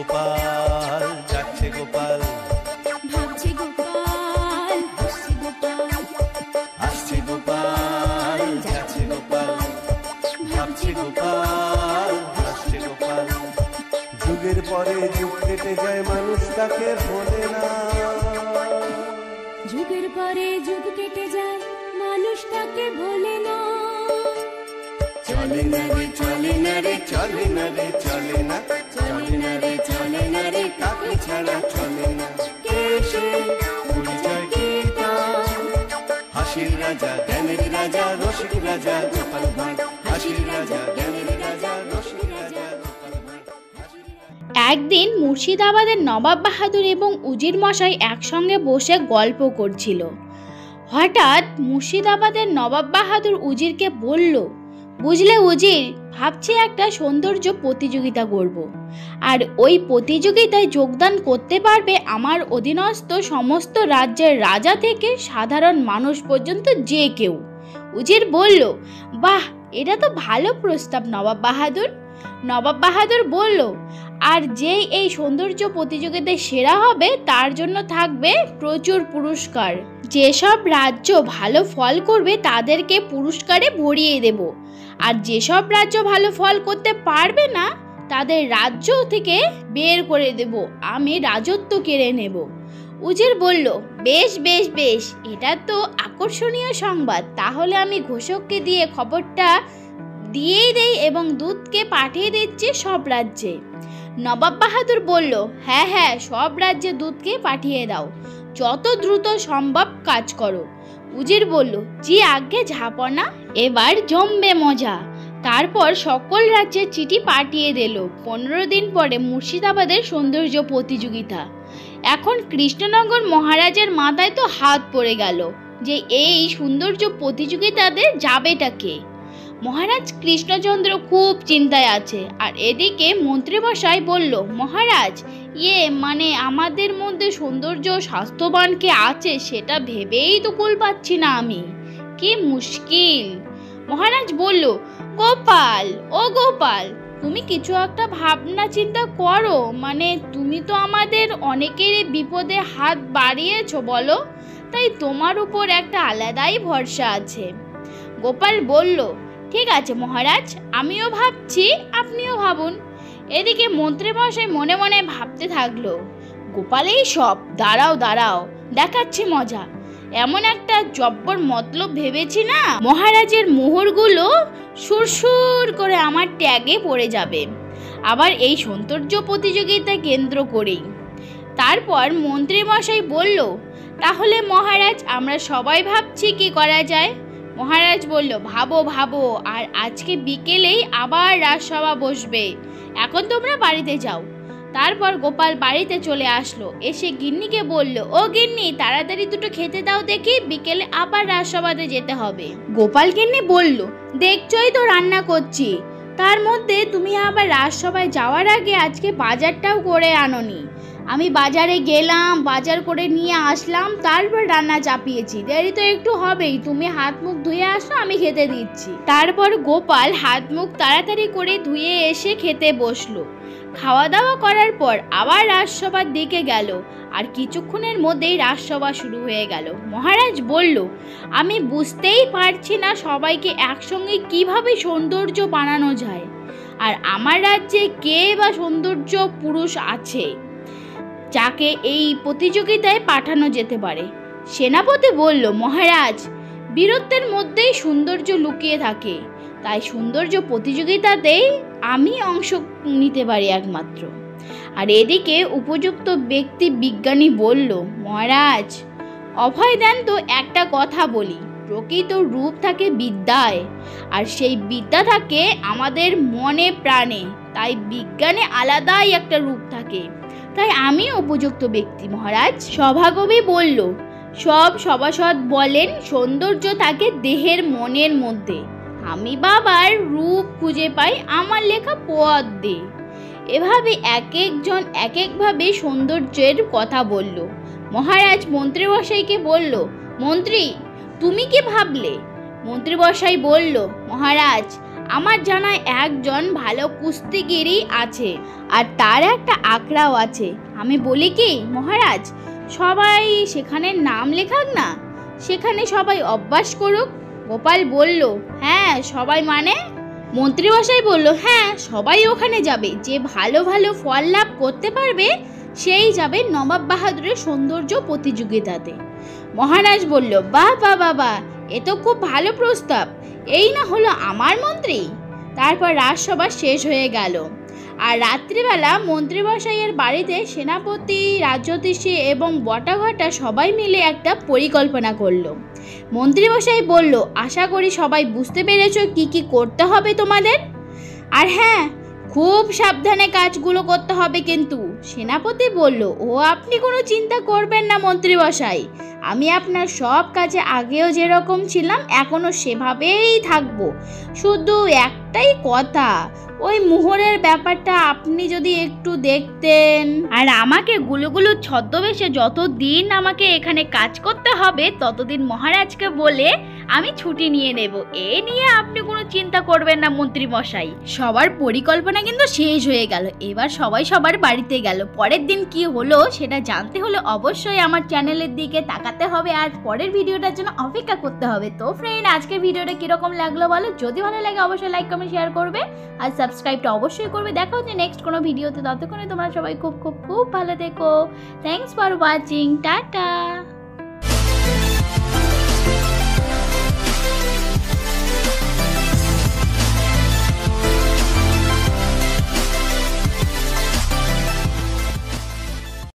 গোপাল, যাচ্ছে গোপাল, ভাবছে গোপাল, হাসছে গোপাল, আসছে গোপাল, যাচ্ছে গোপাল, ভাবছে গোপাল, হাসছে গোপাল। যুগের পরে যুগ কেটে যায়, মানুষ তাকে ভোলে না। যুগের পরে যুগ কেটে যায়, মানুষ তাকে ভোলে না। চলে না রে, চলে না রে, চলে না রে, চলে না, চলে না রে, চলে না রে, কাকে ছাড়া চলে না। কে সে পরিচয় কি তার? হাসির রাজা, জ্ঞানের রাজা, রসিক রাজা গোপাল ভাঁড়। হাসির রাজা, জ্ঞানের রাজা, রসিক রাজা গোপাল ভাঁড়। একদিন মুর্শিদাবাদের নবাব বাহাদুর এবং উজির মশাই একসঙ্গে বসে গল্প করছিল। হঠাৎ মুর্শিদাবাদের নবাব বাহাদুর উজিরকে বলল, বুঝলে উজির, ভাবছি একটা সৌন্দর্য প্রতিযোগিতা করব। আর ওই প্রতিযোগিতায় যোগদান করতে পারবে আমার অধীনস্থ সমস্ত রাজ্যের রাজা থেকে সাধারণ মানুষ পর্যন্ত যে কেউ। উজির বলল, বাহ, এটা তো ভালো প্রস্তাব নবাব বাহাদুর। নবাব বাহাদুর বলল, আর যেই এই সৌন্দর্য প্রতিযোগিতায় সেরা হবে তার জন্য থাকবে প্রচুর পুরস্কার। যেসব রাজ্য ভালো ফল করবে তাদেরকে পুরস্কারে ভরিয়ে দেব, আর যেসব রাজ্য ভালো ফল করতে পারবে না তাদের রাজ্য থেকে বের করে দেব, আমি রাজত্ব কেড়ে নেব। উজির বলল, বেশ বেশ বেশ, এটা তো আকর্ষণীয় সংবাদ। তাহলে আমি ঘোষককে দিয়ে খবরটা দিয়েই দেই এবং দূতকে পাঠিয়ে দিচ্ছি সব রাজ্যে। নবাব বাহাদুর বলল, হ্যাঁ হ্যাঁ, সব রাজ্যে দূতকে পাঠিয়ে দাও, যত দ্রুত সম্ভব কাজ করো। উজির বলল, জি আজ্ঞে ঝাপনা, এবার জমবে মজা। তারপর সকল রাজ্যে চিঠি পাঠিয়ে দিল। 15 দিন পরে মুর্শিদাবাদের সৌন্দর্য প্রতিযোগিতা। এখন কৃষ্ণনগর মহারাজের মাথায় তো হাত পড়ে গেল যে এই সৌন্দর্য প্রতিযোগিতাতে যাবেটা কে। মহারাজ কৃষ্ণচন্দ্র খুব চিন্তায় আছে। আর এদিকে মন্ত্রীমশাই বলল, মহারাজ, মানে আমাদের মধ্যে সৌন্দর্য স্বাস্থ্যবান কে আছে সেটা ভেবেই তো কুল পাচ্ছি না আমি, কি মুশকিল। মহারাজ বলল, গোপাল, ও গোপাল, তুমি কিছু একটা ভাবনা চিন্তা করো, তুমি তো আমাদের অনেকেরই বিপদে হাত বাড়িয়েছো বলো, তাই তোমার উপর একটা আলাদাই ভরসা আছে। গোপাল বলল, ঠিক আছে মহারাজ, আমিও ভাবছি, আপনিও ভাবুন। এদিকে মন্ত্রীমশাই মনে মনে ভাবতে থাকলো, গোপালেই সব, দাঁড়াও দাঁড়াও, দেখাচ্ছি মজা। এমন একটা জব্বর মতলব ভেবেছি না, মহারাজের মোহরগুলো সুরসুর করে আমার ট্যাগে পড়ে যাবে, আবার এই সৌন্দর্য প্রতিযোগিতা কেন্দ্র করেই। তারপর মন্ত্রীমশাই বলল, তাহলে মহারাজ আমরা সবাই ভাবছি কি করা যায়। মহারাজ বলল, ভাবো ভাবো, আর আজকে বিকেলেই আবার রাজসভা বসবে, এখন তোমরা বাড়িতে যাও। তারপর গোপাল বাড়িতে চলে আসলো, এসে গিন্নিকে বলল, ও গিন্নি, তাড়াতাড়ি দুটো খেতে দাও দেখি, বিকেলে আবার রাজসভাতে যেতে হবে। গোপাল গিন্নি বলল, দেখছই তো রান্না করছি, তার মধ্যে তুমি আবার রাজসভায় যাওয়ার আগে আজকে বাজারটাও করে আনোনি। আমি বাজারে গেলাম, বাজার করে নিয়ে আসলাম, তারপর রান্না চাপিয়েছি, দেরি তো একটু হবেই, তুমি হাত মুখ ধুয়ে আসো, আমি খেতে দিচ্ছি। তারপর গোপাল হাত মুখ তাড়াতাড়ি করে ধুয়ে এসে খেতে বসলো। খাওয়া দাওয়া করার পর আবার রাজসভার দিকে গেল, আর কিছুক্ষণের মধ্যেই রাজসভা শুরু হয়ে গেল। মহারাজ বলল, আমি বুঝতেই পারছি না সবাইকে একসঙ্গে কিভাবে সৌন্দর্য বানানো যায়, আর আমার রাজ্যে কে বা সৌন্দর্য পুরুষ আছে যাকে এই প্রতিযোগিতায় পাঠানো যেতে পারে। সেনাপতি বলল, মহারাজ, বীরত্বের মধ্যেই সৌন্দর্য লুকিয়ে থাকে, তাই সৌন্দর্য প্রতিযোগিতাতেই আমি অংশ নিতে পারি একমাত্র। আর এদিকে উপযুক্ত ব্যক্তি বিজ্ঞানী বলল, মহারাজ, অভয় দেন তো একটা কথা বলি, প্রকৃত রূপ থাকে বিদ্যায়, আর সেই বিদ্যা থাকে আমাদের মনে প্রাণে, তাই বিজ্ঞানে আলাদাই একটা রূপ থাকে, তাই আমি উপযুক্ত ব্যক্তি মহারাজ। সভাকবি বলল, সব সভাসদ বলেন সৌন্দর্য থাকে দেহের মনের মধ্যে, আমি বাবার রূপ খুঁজে পাই আমার লেখা পদ্মে। এভাবে এক একজন এক একভাবে সৌন্দর্যের কথা বলল। মহারাজ মন্ত্রীমশাইকে বলল, মন্ত্রী, তুমি কি ভাবলে? মন্ত্রীমশাই বলল, মহারাজ, আমার জানায় একজন ভালো কুস্তিগিরই আছে আর তার একটা আখড়াও আছে। আমি বলি কি মহারাজ, সবাই সেখানে নাম লেখাক না, সেখানে সবাই অভ্যাস করুক। গোপাল বলল, হ্যাঁ সবাই মানে? মন্ত্রীমশাই বলল, হ্যাঁ সবাই ওখানে যাবে, যে ভালো ভালো ফল লাভ করতে পারবে সেই যাবে নবাব বাহাদুরের সৌন্দর্য প্রতিযোগিতাতে। মহারাজ বলল, বাহ বাহ বাহ বাহ, এ তো খুব ভালো প্রস্তাব, এই না হলো আমার মন্ত্রী। তারপর রাজসভা শেষ হয়ে গেল আর রাত্রিবেলা মন্ত্রীমশাইয়ের বাড়িতে সেনাপতি, রাজ্যোতিষী এবং বটাঘটা সবাই মিলে একটা পরিকল্পনা করলো। মন্ত্রীমশাই বলল, আশা করি সবাই বুঝতে পেরেছো কি কি করতে হবে তোমাদের, আর হ্যাঁ খুব সাবধানে কাজগুলো করতে হবে কিন্তু। সেনাপতি বলল, ও আপনি কোনো চিন্তা করবেন না মন্ত্রীমশাই, আমি আপনার সব কাজে আগেও যেরকম ছিলাম এখনো সেভাবেই থাকবো। শুধু একটাই কথা, ওই মোহরের ব্যাপারটা আপনি যদি একটু দেখতেন, আর আমাকে গুলুগুলু ছদ্মবেশে যতদিন আমাকে এখানে কাজ করতে হবে ততদিন মহারাজকে বলে আমি ছুটি নিয়ে নেব। এ নিয়ে আপনি কোনো চিন্তা করবেন না মন্ত্রী মশাই। সবার পরিকল্পনা কিন্তু শেষ হয়ে গেল, এবার সবাই সবার বাড়িতে গেল। পরের দিন কি হলো সেটা জানতে হলে অবশ্যই আমার চ্যানেলের দিকে তাকাতে হবে আর পরের ভিডিওটার জন্য অপেক্ষা করতে হবে। তো ফ্রেন্ড, আজকের ভিডিওটা কিরকম লাগলো বলো, যদি ভালো লাগে অবশ্যই লাইক কমেন্ট শেয়ার করবে আর সাবস্ক্রাইবটা অবশ্যই করবে। দেখা হচ্ছে নেক্সট কোনো ভিডিওতে, ততক্ষণে তোমরা সবাই খুব খুব খুব ভালো থেকো। Thanks for watching, tata.